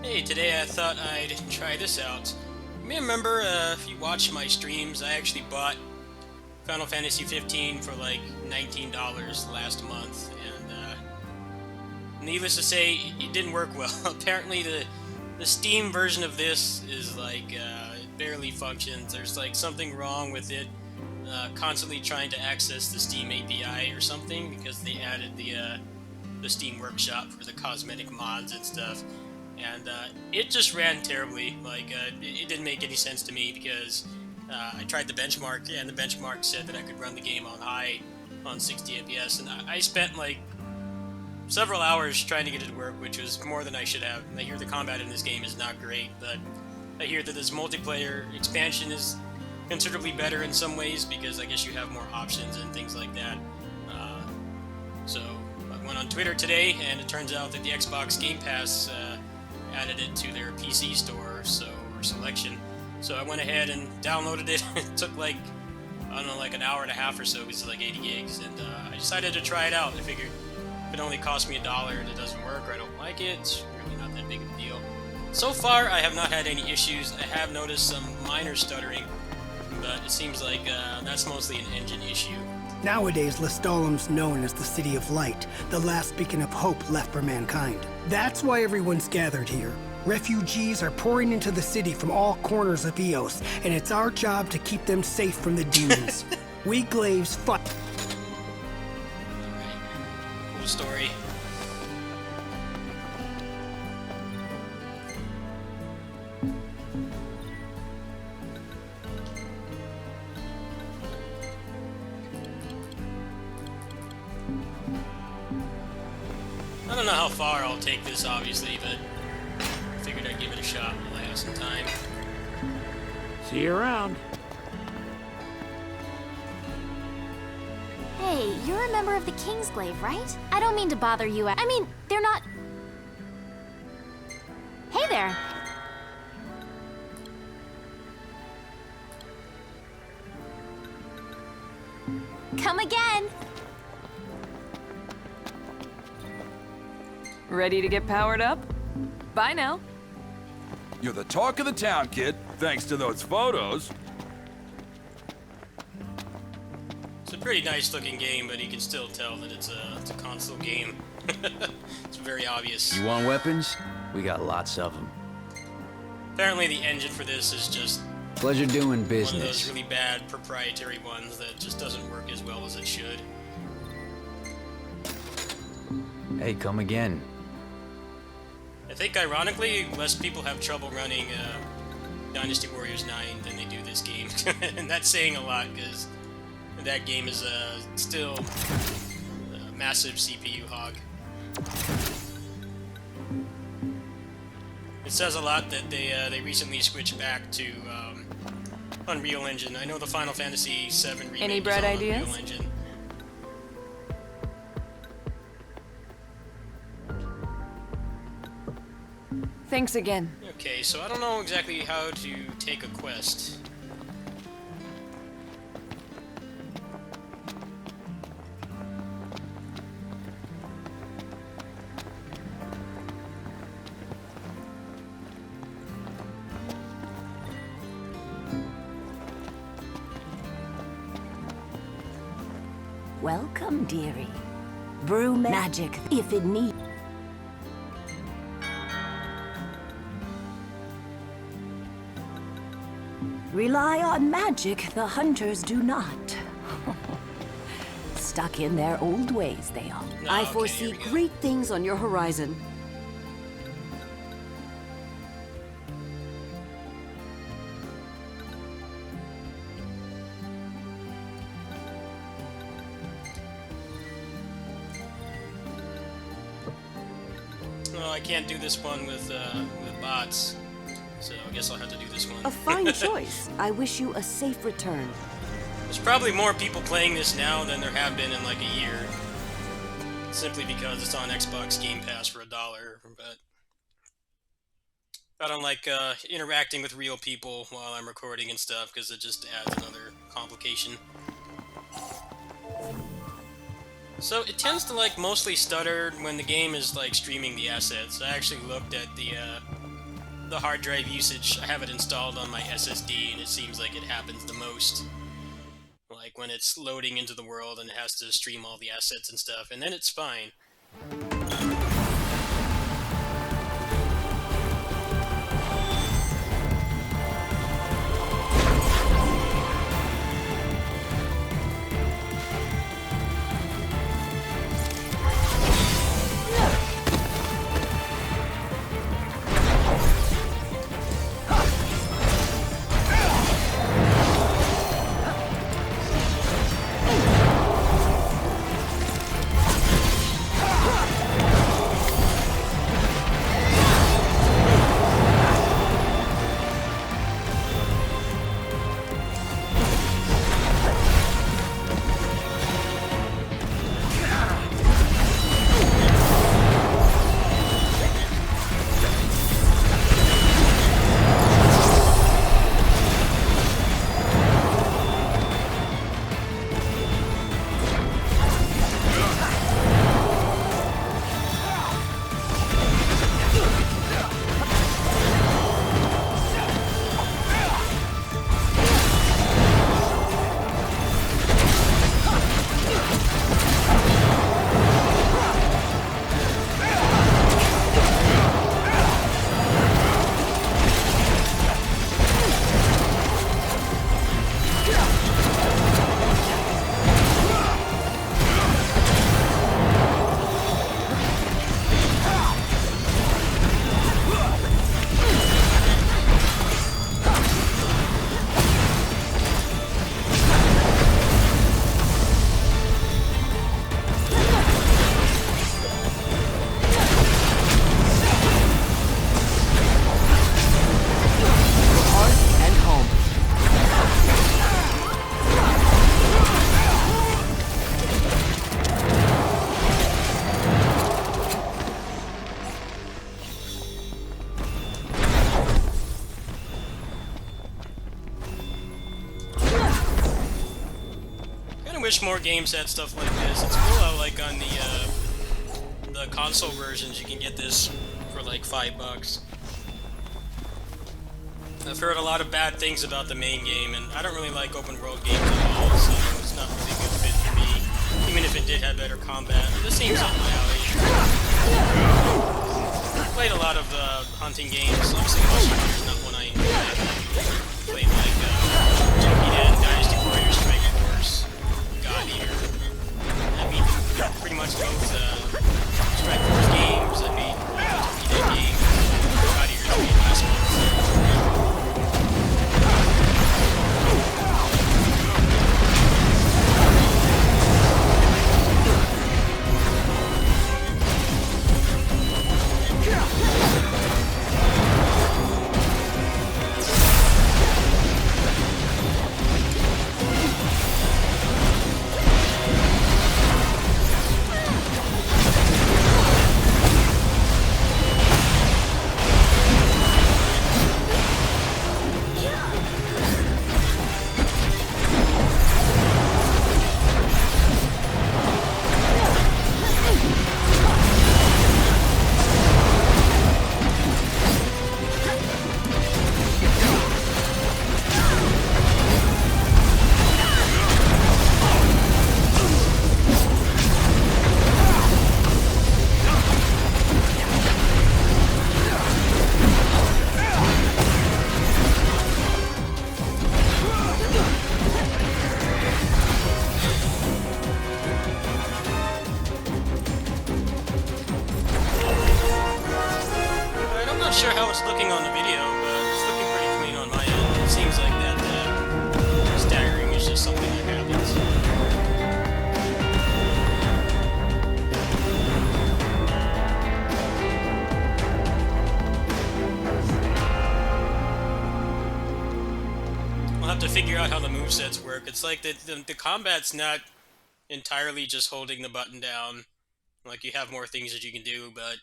Hey, today I thought I'd try this out. You may remember, if you watch my streams, I actually bought Final Fantasy 15 for like $19 last month, and needless to say, it didn't work well. Apparently, the Steam version of this is like it barely functions. There's like something wrong with it. Constantly trying to access the Steam API or something because they added the Steam Workshop for the cosmetic mods and stuff, and it just ran terribly. Like it didn't make any sense to me because I tried the benchmark, and the benchmark said that I could run the game on high on 60 FPS, and I spent like several hours trying to get it to work, which was more than I should have. I hear the combat in this game is not great, but I hear that this multiplayer expansion is considerably better in some ways because I guess you have more options and things like that. So I went on Twitter today, and it turns out that the Xbox Game Pass added it to their PC store or selection. So I went ahead and downloaded it. It took like, I don't know, like an hour and a half or so because it's like 80 gigs, and I decided to try it out. I figured if it only cost me $1 and it doesn't work or I don't like it, it's really not that big of a deal. So far, I have not had any issues. I have noticed some minor stuttering, but it seems like that's mostly an engine issue. Nowadays, Lestallum's known as the City of Light, the last beacon of hope left for mankind. That's why everyone's gathered here. Refugees are pouring into the city from all corners of Eos, and it's our job to keep them safe from the demons. We Glaives fight. Cool story. I don't know how far I'll take this, obviously, but I figured I'd give it a shot while I have some time. See you around. Hey, you're a member of the Kingsglaive, right? I don't mean to bother you. I mean, they're not... Hey there! Come again! Ready to get powered up? Bye now. You're the talk of the town, kid, thanks to those photos. It's a pretty nice looking game, but you can still tell that it's a console game. It's very obvious. You want weapons? We got lots of them. Apparently the engine for this is just Pleasure doing one of those business. really bad proprietary ones that just doesn't work as well as it should. Hey, come again. I think ironically, less people have trouble running Dynasty Warriors 9 than they do this game. And that's saying a lot, because that game is still a massive CPU hog. It says a lot that they recently switched back to Unreal Engine. I know the Final Fantasy VII remake Any is bright on ideas? Unreal Engine. Thanks again. Okay, so I don't know exactly how to take a quest. Welcome, dearie. Brew magic if it need. Rely on magic, the hunters do not. Stuck in their old ways, they are. No, I okay, foresee here we go. great things on your horizon. Oh, I can't do this one with bots, so I guess I'll have to do this one. A fine choice. I wish you a safe return. There's probably more people playing this now than there have been in like a year, simply because it's on Xbox Game Pass for $1. But I don't like interacting with real people while I'm recording and stuff, because it just adds another complication. So it tends to like mostly stutter when the game is like streaming the assets. I actually looked at the the hard drive usage. I have it installed on my SSD, and it seems like it happens the most. Like when it's loading into the world and it has to stream all the assets and stuff, and then it's fine. Wish more games had stuff like this. It's cool how, like, on the console versions, you can get this for like $5. I've heard a lot of bad things about the main game, and I don't really like open world games at all, so it's not really a good fit for me, even if it did have better combat. This seems up my alley. I played a lot of hunting games. Obviously, Monster Hunter is not one I enjoy. Played like Toki Den, Dynasty Warriors, Strike Force, God Eater. I beat pretty much both Strike Force games. I beat Toki Den games. God Eater's beat last month. Sure how it's looking on the video, but it's looking pretty clean on my end. It seems like that staggering is just something that happens. We'll have to figure out how the movesets work. It's like the combat's not entirely just holding the button down. Like, you have more things that you can do, but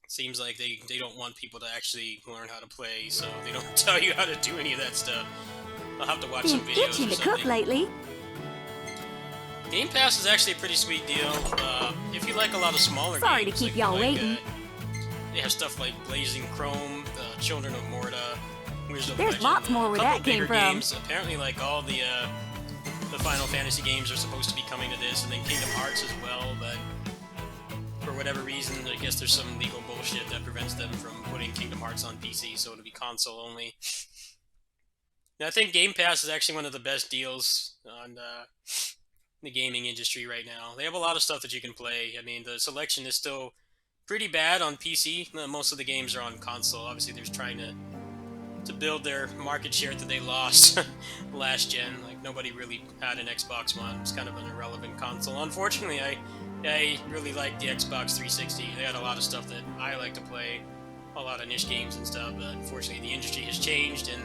seems like they don't want people to actually learn how to play, so they don't tell you how to do any of that stuff. I'll have to watch some videos itching or to cook something. lately. Game Pass is actually a pretty sweet deal. If you like a lot of smaller Sorry games, to keep like, y'all waiting. They have stuff like Blazing Chrome, Children of Morta, Wizard of There's Legend, lots more a where couple that came bigger from. games. Apparently, like all the Final Fantasy games are supposed to be coming to this, and then Kingdom Hearts as well. But for whatever reason, I guess there's some legal bullshit that prevents them from putting Kingdom Hearts on PC, so it'll be console only. Now, I think Game Pass is actually one of the best deals on the gaming industry right now. They have a lot of stuff that you can play. I mean, the selection is still pretty bad on PC. Most of the games are on console. Obviously, they're trying to build their market share that they lost last gen. Like, nobody really had an Xbox One. It's kind of an irrelevant console. Unfortunately, I really like the Xbox 360. They had a lot of stuff that I like to play, a lot of niche games and stuff, but unfortunately the industry has changed, and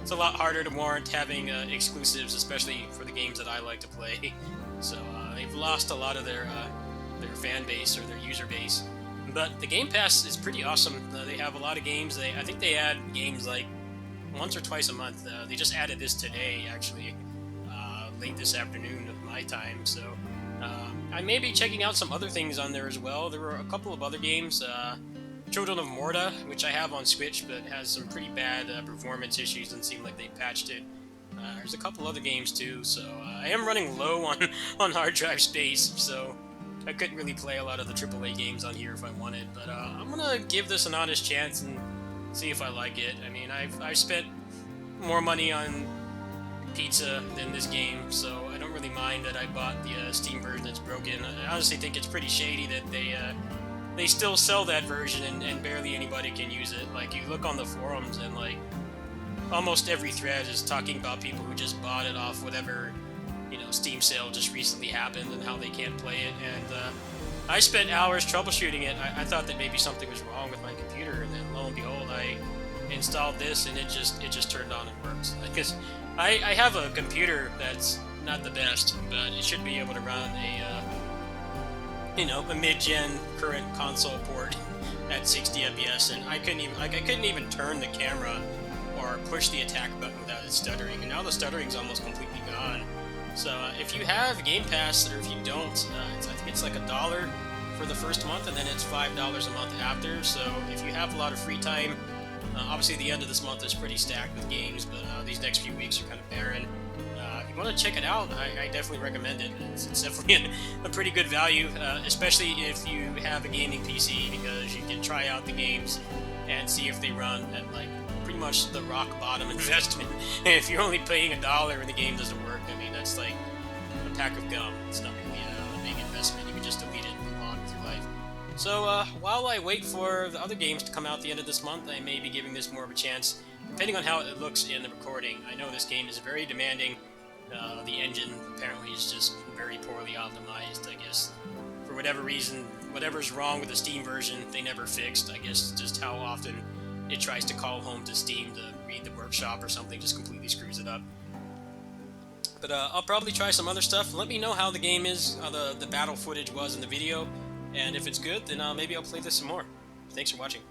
it's a lot harder to warrant having exclusives, especially for the games that I like to play. So they've lost a lot of their fan base or their user base. But the Game Pass is pretty awesome. They have a lot of games. I think they add games like once or twice a month. They just added this today, actually, late this afternoon of my time. So I may be checking out some other things on there as well. There were a couple of other games. Children of Morta, which I have on Switch, but has some pretty bad performance issues and seem like they patched it. There's a couple other games too, so I am running low on hard drive space, so I couldn't really play a lot of the AAA games on here if I wanted, but I'm gonna give this an honest chance and see if I like it. I mean, I've spent more money on pizza than this game, so I don't really mind that I bought the Steam version that's broken. I honestly think it's pretty shady that they still sell that version and barely anybody can use it. Like, you look on the forums and like almost every thread is talking about people who just bought it off whatever, Steam sale just recently happened and how they can't play it. And I spent hours troubleshooting it. I thought that maybe something was wrong with my computer, and then lo and behold, I installed this and it just turned on and works. Because I have a computer that's not the best, but it should be able to run a mid-gen current console port at 60 FPS, and I couldn't even turn the camera or push the attack button without it stuttering, and now the stuttering's almost completely gone. So if you have Game Pass, or if you don't, I think it's like $1 for the first month, and then it's $5 a month after. So if you have a lot of free time, obviously the end of this month is pretty stacked with games, but these next few weeks are kind of barren. If you want to check it out, I definitely recommend it. It's definitely a pretty good value, especially if you have a gaming PC, because you can try out the games and see if they run at like pretty much the rock bottom investment. If you're only paying $1 and the game doesn't work, I mean, that's like a pack of gum. It's not really a big investment. You can just delete it and move on with your life. So while I wait for the other games to come out at the end of this month, I may be giving this more of a chance, depending on how it looks in the recording. I know this game is very demanding. The engine apparently is just very poorly optimized, I guess. For whatever reason, whatever's wrong with the Steam version, they never fixed. I guess just how often it tries to call home to Steam to read the workshop or something just completely screws it up. But I'll probably try some other stuff. Let me know how the game is, how the battle footage was in the video, and if it's good, then maybe I'll play this some more. Thanks for watching.